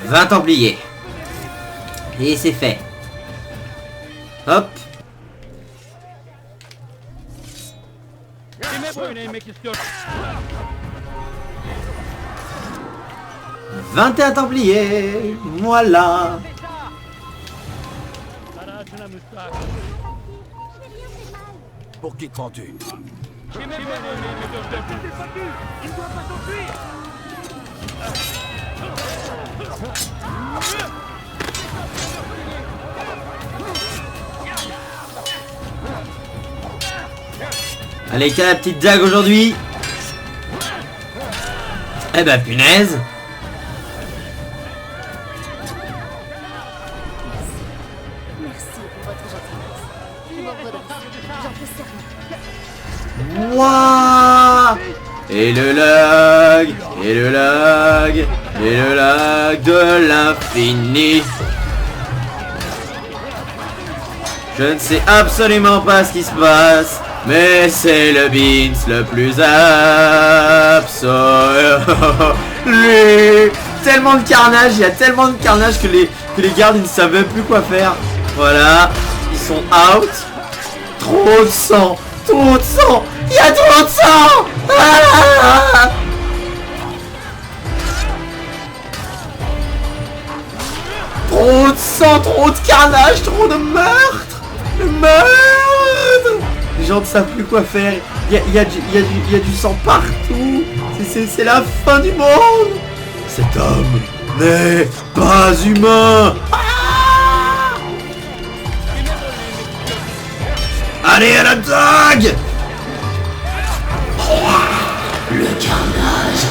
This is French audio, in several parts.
20 Templiers. Et c'est fait. Hop. « 21 Templiers, voilà. » Pour qui te prends-tu? Allez, quelle la petite dague aujourd'hui? Eh ben, punaise. Merci pour votre gentillesse. Je m'en redresse. J'en fais serment. Wouah! Et le lag, et le lag, et le lag de l'infini. Je ne sais absolument pas ce qui se passe, mais c'est le Beans le plus absolu. Tellement de carnage, il y a tellement de carnage que les gardes ils ne savent même plus quoi faire. Voilà, ils sont out. Trop de sang, trop de sang, il y a trop de sang. Ah! Trop de sang, trop de carnage, trop de meurtre. Le meurtre. Les gens ne savent plus quoi faire. Il y a du sang partout. C'est la fin du monde. Cet homme n'est pas humain. Ah! Allez à la dague. Le carnage.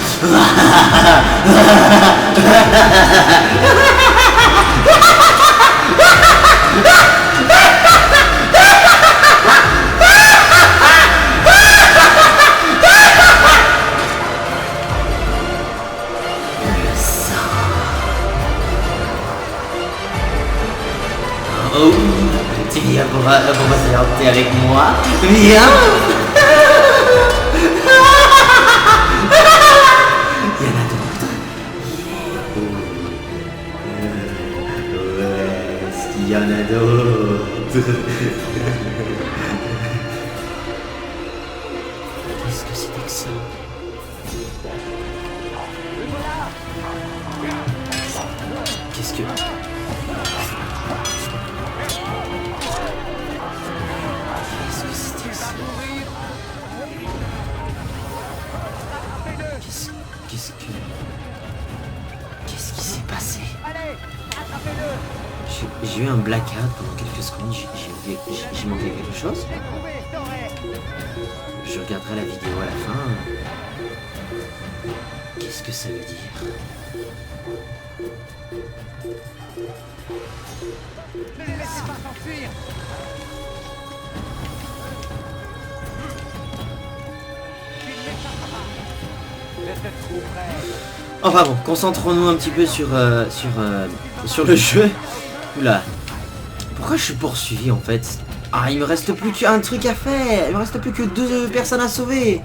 Oh, tu viens pour s'alimenter avec moi? Viens. Il y en a d'autres. Est-ce qu'il y en a d'autres? Qu'est-ce que c'était que ça? Qu'est-ce que... Qu'est-ce qui s'est passé? J'ai eu un blackout pendant quelques secondes. J'ai manqué quelque chose. Je regarderai la vidéo à la fin. Qu'est-ce que ça veut dire? Enfin bon, concentrons-nous un petit peu sur le jeu. Oula. Pourquoi je suis poursuivi en fait? Ah, il me reste plus qu'un truc à faire. Il me reste plus que 2 personnes à sauver.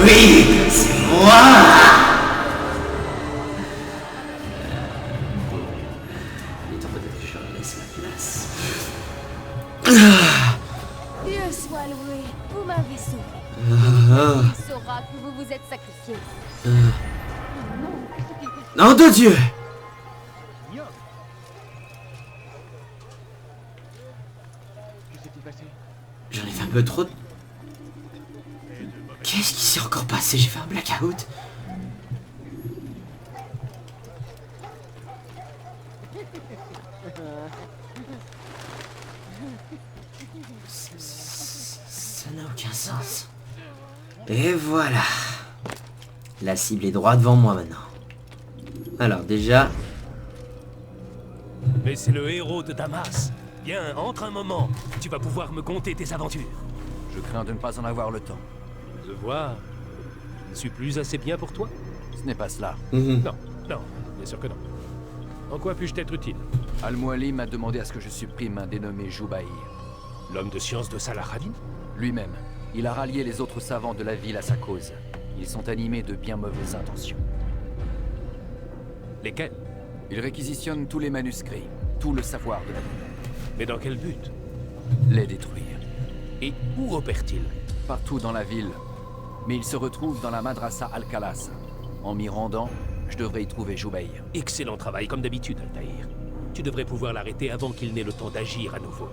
Oui, c'est moi. Il est en mode que je laisse la place. Dieu soit loué, vous m'avez sauvé. Il saura que vous vous êtes sacrifié. Nom de Dieu. J'en ai fait un peu trop. Qu'est-ce qui s'est encore passé? J'ai fait un blackout. Ça n'a aucun sens. Et voilà. La cible est droit devant moi maintenant. Alors déjà... Mais c'est le héros de Damas. Viens, entre un moment. Tu vas pouvoir me conter tes aventures. Je crains de ne pas en avoir le temps. Je vois. Je ne suis plus assez bien pour toi? Ce n'est pas cela. Non, non, bien sûr que non. En quoi puis-je t'être utile? Al-Mualim m'a demandé à ce que je supprime un dénommé Joubaïr. L'homme de science de Salahadin? Lui-même. Il a rallié les autres savants de la ville à sa cause. Ils sont animés de bien mauvaises intentions. Lesquels? Il réquisitionne tous les manuscrits, tout le savoir de la ville. Mais dans quel but? Les détruire. Et où opère-t-il? Partout dans la ville. Mais il se retrouve dans la madrasa Al-Khalas. En m'y rendant, je devrais y trouver Joubaïr. Excellent travail, comme d'habitude, Altaïr. Tu devrais pouvoir l'arrêter avant qu'il n'ait le temps d'agir à nouveau.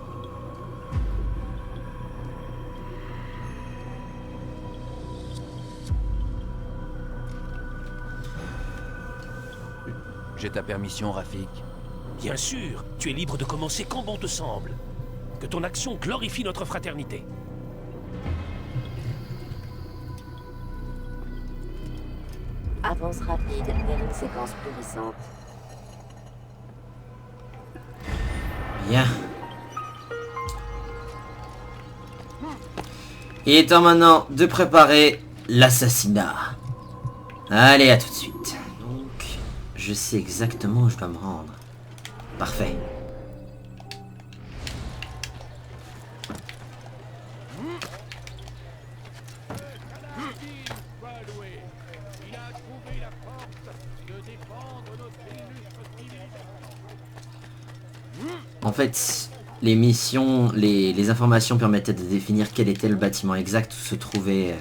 J'ai ta permission, Rafik? Bien sûr, tu es libre de commencer quand bon te semble. Que ton action glorifie notre fraternité. Avance rapide vers une séquence plus récente. Bien. Il est temps maintenant de préparer l'assassinat. Allez, à tout de suite. Donc, je sais exactement où je dois me rendre. Parfait. En fait, les missions, les informations permettaient de définir quel était le bâtiment exact où se trouvait...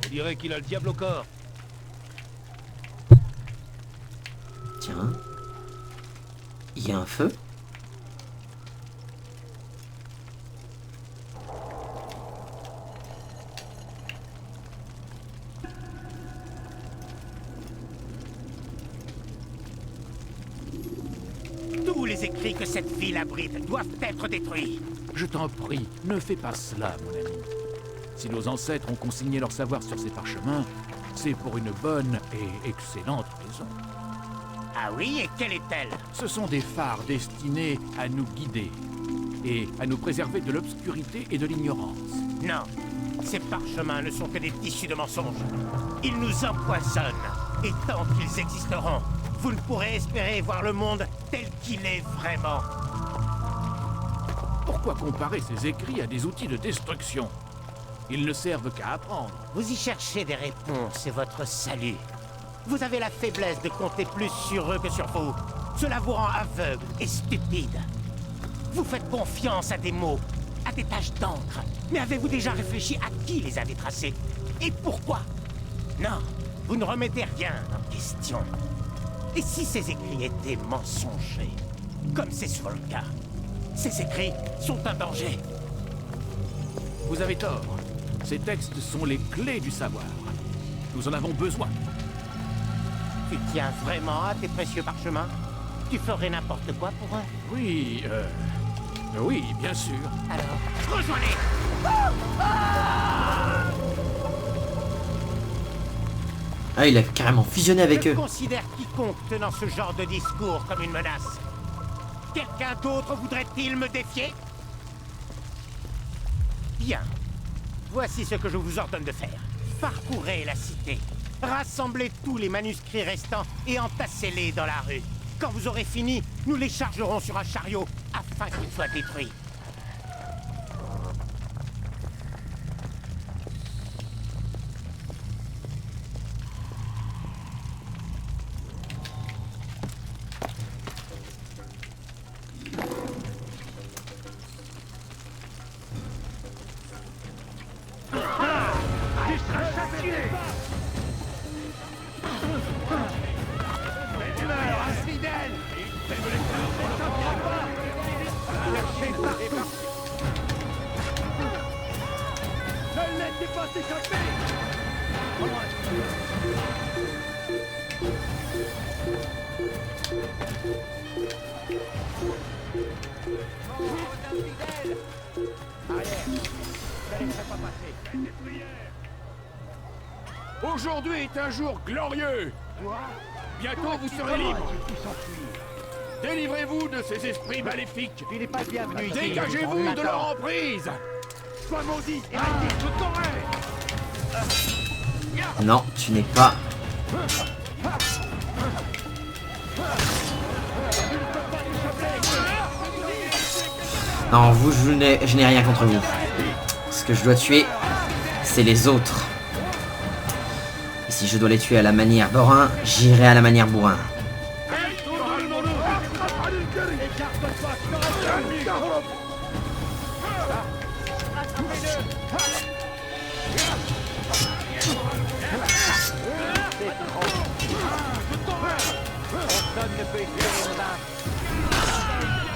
On dirait qu'il a le diable au corps. Tiens. Il y a un feu? Tous les écrits que cette ville abrite doivent être détruits. Je t'en prie, ne fais pas cela, mon ami. Si nos ancêtres ont consigné leur savoir sur ces parchemins, c'est pour une bonne et excellente raison. Ah oui, et quelle est-elle? Ce sont des phares destinés à nous guider et à nous préserver de l'obscurité et de l'ignorance. Non, ces parchemins ne sont que des tissus de mensonges. Ils nous empoisonnent. Et tant qu'ils existeront, vous ne pourrez espérer voir le monde tel qu'il est vraiment. Pourquoi comparer ces écrits à des outils de destruction? Ils ne servent qu'à apprendre. Vous y cherchez des réponses, c'est votre salut. Vous avez la faiblesse de compter plus sur eux que sur vous. Cela vous rend aveugle et stupide. Vous faites confiance à des mots, à des taches d'encre. Mais avez-vous déjà réfléchi à qui les avait tracés? Et pourquoi? Non, vous ne remettez rien en question. Et si ces écrits étaient mensongers, comme c'est souvent le cas, ces écrits sont un danger. Vous avez tort. Ces textes sont les clés du savoir. Nous en avons besoin. Tu tiens vraiment à tes précieux parchemins? Tu ferais n'importe quoi pour eux? Oui, oui, bien sûr. Alors, rejoignez! Ah, il a carrément fusionné avec Je eux. considère quiconque tenant ce genre de discours comme une menace. Quelqu'un d'autre voudrait-il me défier? Bien. Voici ce que je vous ordonne de faire. Parcourez la cité. Rassemblez tous les manuscrits restants et entassez-les dans la rue. Quand vous aurez fini, nous les chargerons sur un chariot afin qu'ils soient détruits. Aujourd'hui est un jour glorieux. Bientôt vous serez libre. Délivrez-vous de ces esprits maléfiques. Il n'est pas bienvenu ici. Dégagez-vous de leur emprise. Sois maudit. Non, tu n'es pas... Non, vous, je n'ai rien contre vous. Ce que je dois tuer, c'est les autres. Et si je dois les tuer à la manière Borin, j'irai à la manière bourrin.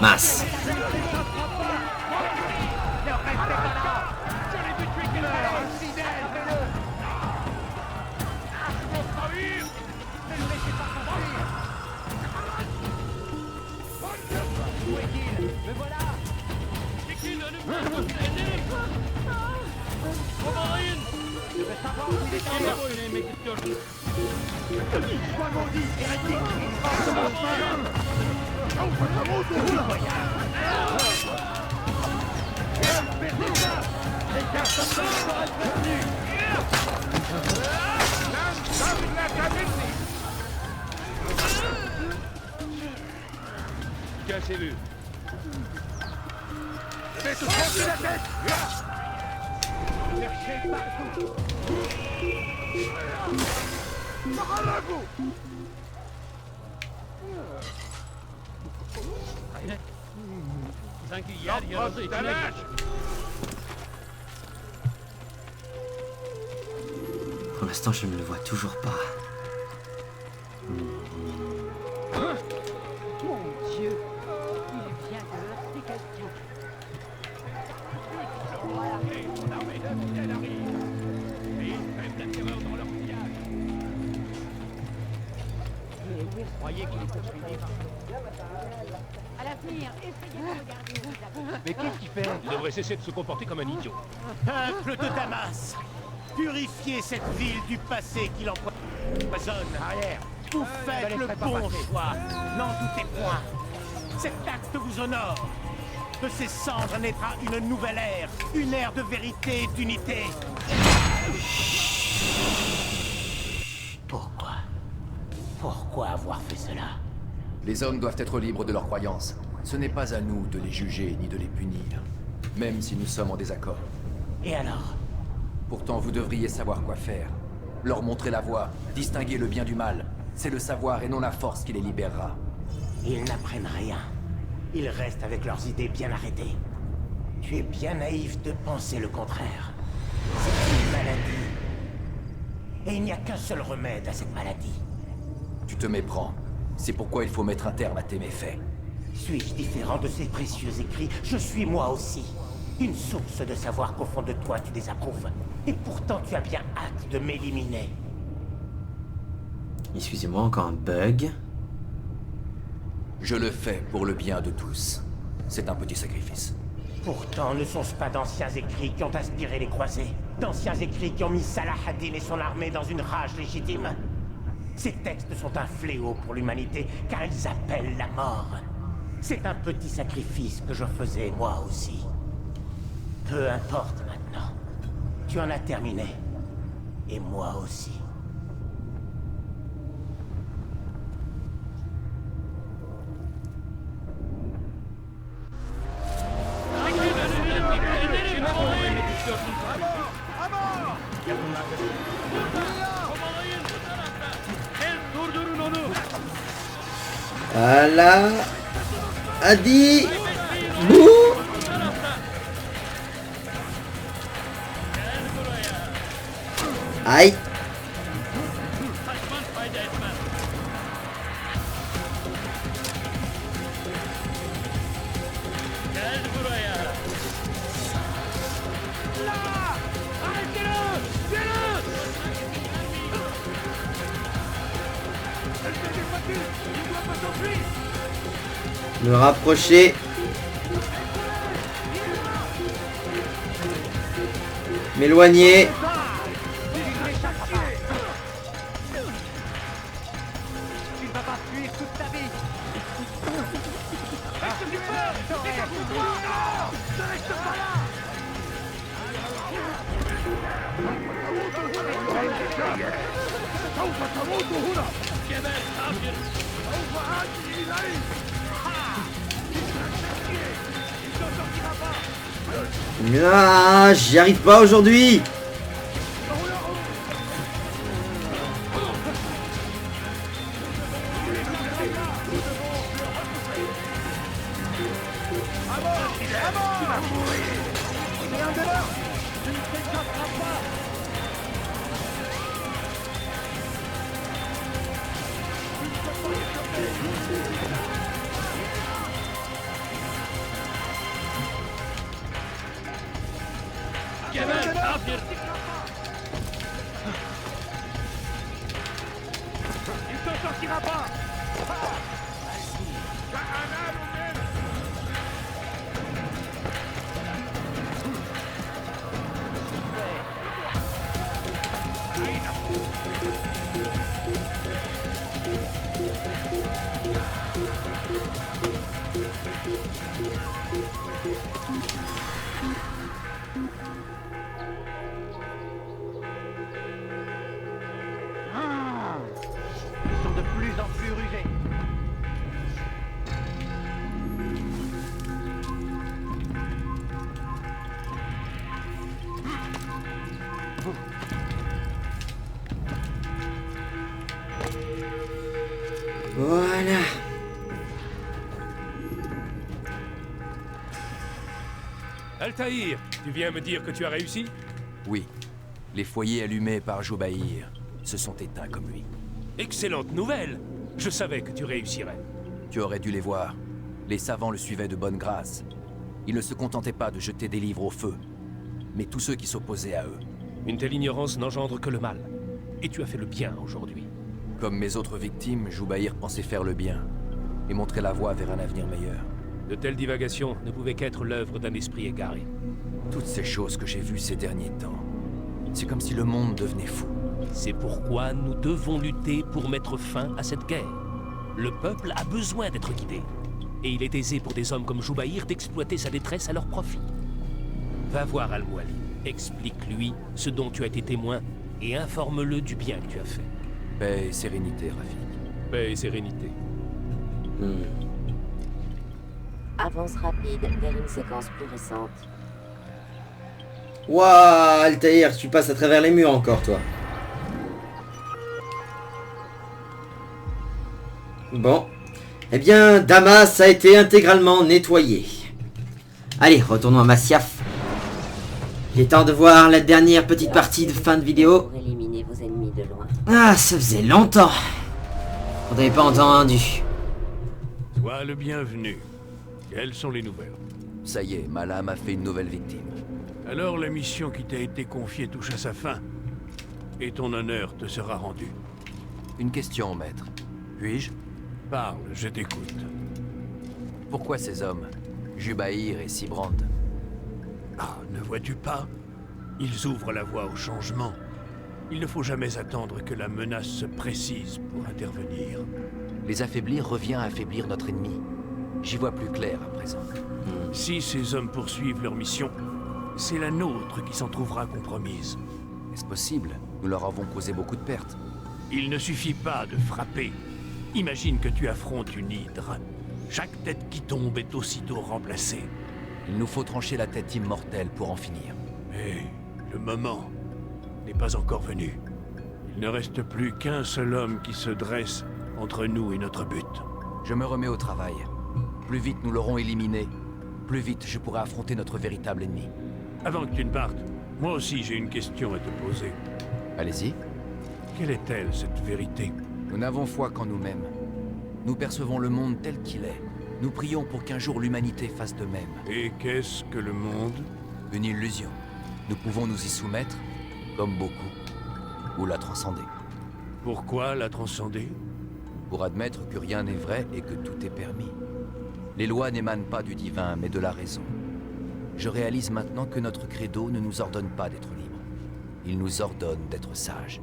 Masse. Cassez-le. Pour l'instant, je ne le vois toujours pas. À l'avenir, essayez de regarder où vous avez. Mais qu'est-ce qu'il fait? Il devrait cesser de se comporter comme un idiot. Peuple de Damas, purifiez cette ville du passé qui l'empoisonne. Arrière. Vous faites le bon choix, n'en doutez point. Cet acte vous honore. De ces cendres naîtra une nouvelle ère, une ère de vérité et d'unité. Pourquoi? Pourquoi avoir fait cela? Les hommes doivent être libres de leurs croyances. Ce n'est pas à nous de les juger ni de les punir, même si nous sommes en désaccord. Et alors? Pourtant, vous devriez savoir quoi faire. Leur montrer la voie, distinguer le bien du mal. C'est le savoir et non la force qui les libérera. Ils n'apprennent rien. Ils restent avec leurs idées bien arrêtées. Tu es bien naïf de penser le contraire. C'est une maladie. Et il n'y a qu'un seul remède à cette maladie. Tu te méprends. C'est pourquoi il faut mettre un terme à tes méfaits. Suis-je différent de ces précieux écrits? Je suis moi aussi. Une source de savoir qu'au fond de toi tu désapprouves. Et pourtant tu as bien hâte de m'éliminer. Excusez-moi, encore un bug. Je le fais pour le bien de tous. C'est un petit sacrifice. Pourtant, ne sont-ce pas d'anciens écrits qui ont inspiré les croisés? D'anciens écrits qui ont mis Salah ad-Din et son armée dans une rage légitime? Ces textes sont un fléau pour l'humanité, car ils appellent la mort. C'est un petit sacrifice que je faisais moi aussi. Peu importe maintenant. Tu en as terminé. Et moi aussi. Voilà. Adi. Bouh. Aïe. Me rapprocher. M'éloigner. Ah, j'y arrive pas aujourd'hui. Ils sont de plus en plus rusés. Voilà. Altaïr, tu viens me dire que tu as réussi? Oui. Les foyers allumés par Joubaïr se sont éteints comme lui. Excellente nouvelle! Je savais que tu réussirais. Tu aurais dû les voir. Les savants le suivaient de bonne grâce. Ils ne se contentaient pas de jeter des livres au feu, mais tous ceux qui s'opposaient à eux. Une telle ignorance n'engendre que le mal. Et tu as fait le bien aujourd'hui. Comme mes autres victimes, Joubaïr pensait faire le bien et montrer la voie vers un avenir meilleur. De telles divagations ne pouvaient qu'être l'œuvre d'un esprit égaré. Toutes ces choses que j'ai vues ces derniers temps, c'est comme si le monde devenait fou. C'est pourquoi nous devons lutter pour mettre fin à cette guerre. Le peuple a besoin d'être guidé. Et il est aisé pour des hommes comme Joubaïr d'exploiter sa détresse à leur profit. Va voir Al-Mualim, explique-lui ce dont tu as été témoin et informe-le du bien que tu as fait. Paix et sérénité, Rafik. Paix et sérénité. Avance rapide vers une séquence plus récente. Waouh, Altaïr, tu passes à travers les murs encore, toi. Bon. Eh bien, Damas a été intégralement nettoyé. Allez, retournons à Masyaf. Il est temps de voir la dernière petite partie de fin de vidéo. Pour éliminer vos ennemis de loin. Ah, ça faisait longtemps. On n'avait pas entendu. Sois le bienvenu. Quelles sont les nouvelles? Ça y est, Malam a fait une nouvelle victime. Alors la mission qui t'a été confiée touche à sa fin. Et ton honneur te sera rendu. Une question, maître. Puis-je? Parle, je t'écoute. Pourquoi ces hommes, Jubaïr et Sibrand? Ah, ne vois-tu pas? Ils ouvrent la voie au changement. Il ne faut jamais attendre que la menace se précise pour intervenir. Les affaiblir revient à affaiblir notre ennemi. J'y vois plus clair à présent. Si ces hommes poursuivent leur mission, c'est la nôtre qui s'en trouvera compromise. Est-ce possible? Nous leur avons causé beaucoup de pertes. Il ne suffit pas de frapper. Imagine que tu affrontes une hydre. Chaque tête qui tombe est aussitôt remplacée. Il nous faut trancher la tête immortelle pour en finir. Mais le moment n'est pas encore venu. Il ne reste plus qu'un seul homme qui se dresse entre nous et notre but. Je me remets au travail. Plus vite nous l'aurons éliminé, plus vite je pourrai affronter notre véritable ennemi. Avant que tu ne partes, moi aussi j'ai une question à te poser. Allez-y. Quelle est-elle, cette vérité? Nous n'avons foi qu'en nous-mêmes. Nous percevons le monde tel qu'il est. Nous prions pour qu'un jour l'humanité fasse de même. Et qu'est-ce que le monde? Une illusion. Nous pouvons nous y soumettre, comme beaucoup, ou la transcender. Pourquoi la transcender? Pour admettre que rien n'est vrai et que tout est permis. Les lois n'émanent pas du divin, mais de la raison. Je réalise maintenant que notre credo ne nous ordonne pas d'être libres. Il nous ordonne d'être sages.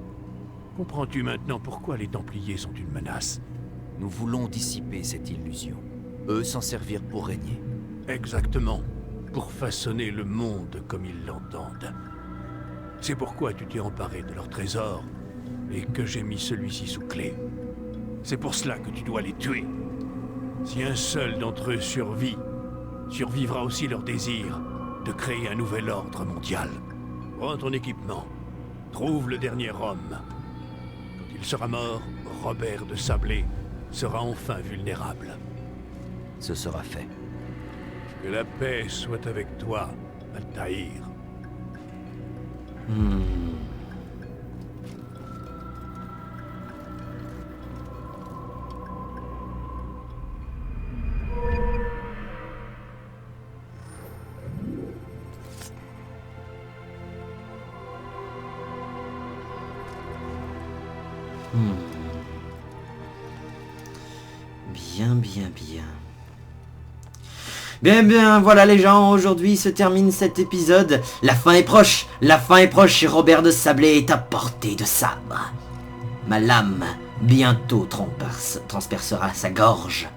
Comprends-tu maintenant pourquoi les Templiers sont une menace? Nous voulons dissiper cette illusion. Eux s'en servir pour régner. Exactement. Pour façonner le monde comme ils l'entendent. C'est pourquoi tu t'es emparé de leur trésor et que j'ai mis celui-ci sous clé. C'est pour cela que tu dois les tuer. Si un seul d'entre eux survit, survivra aussi leur désir de créer un nouvel ordre mondial. Prends ton équipement. Trouve le dernier homme. Quand il sera mort, Robert de Sablé sera enfin vulnérable. Ce sera fait. Que la paix soit avec toi, Altaïr. Bien, voilà les gens, aujourd'hui se termine cet épisode. La fin est proche et Robert de Sablé est à portée de sabre. Ma lame bientôt transpercera sa gorge.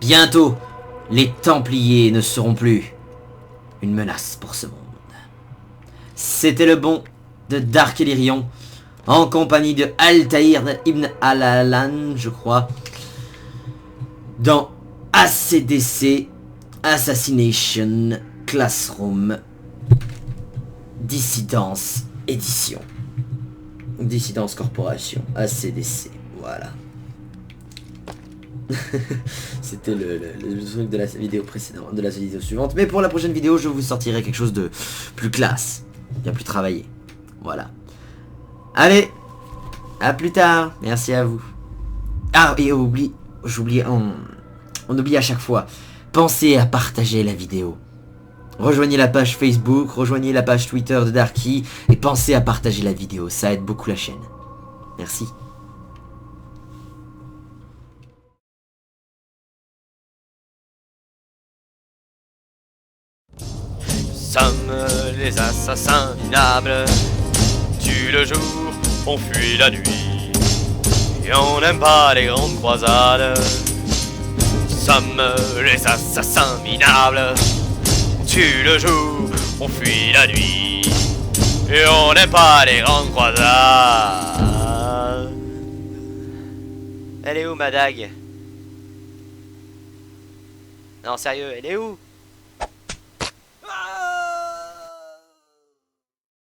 Bientôt, les Templiers ne seront plus une menace pour ce monde. C'était le bon de Dark Ellyrion, en compagnie de Altaïr ibn Al-Alan, je crois, dans ACDC, Assassination Classroom, Dissidence Édition. Dissidence Corporation, ACDC, voilà. C'était le truc de la vidéo précédente, de la vidéo suivante. Mais pour la prochaine vidéo, je vous sortirai quelque chose de plus classe, bien plus travaillé. Voilà. Allez, à plus tard. Merci à vous. Ah, et j'oublie, on oublie à chaque fois. Pensez à partager la vidéo. Rejoignez la page Facebook, rejoignez la page Twitter de Darky et pensez à partager la vidéo. Ça aide beaucoup la chaîne. Merci. Nous sommes les assassins minables. Tue le jour, on fuit la nuit. Et on n'aime pas les grandes croisades. Nous sommes les assassins minables. Tue le jour, on fuit la nuit. Et on n'aime pas les grandes croisades. Elle est où ma dague? Non sérieux, elle est où?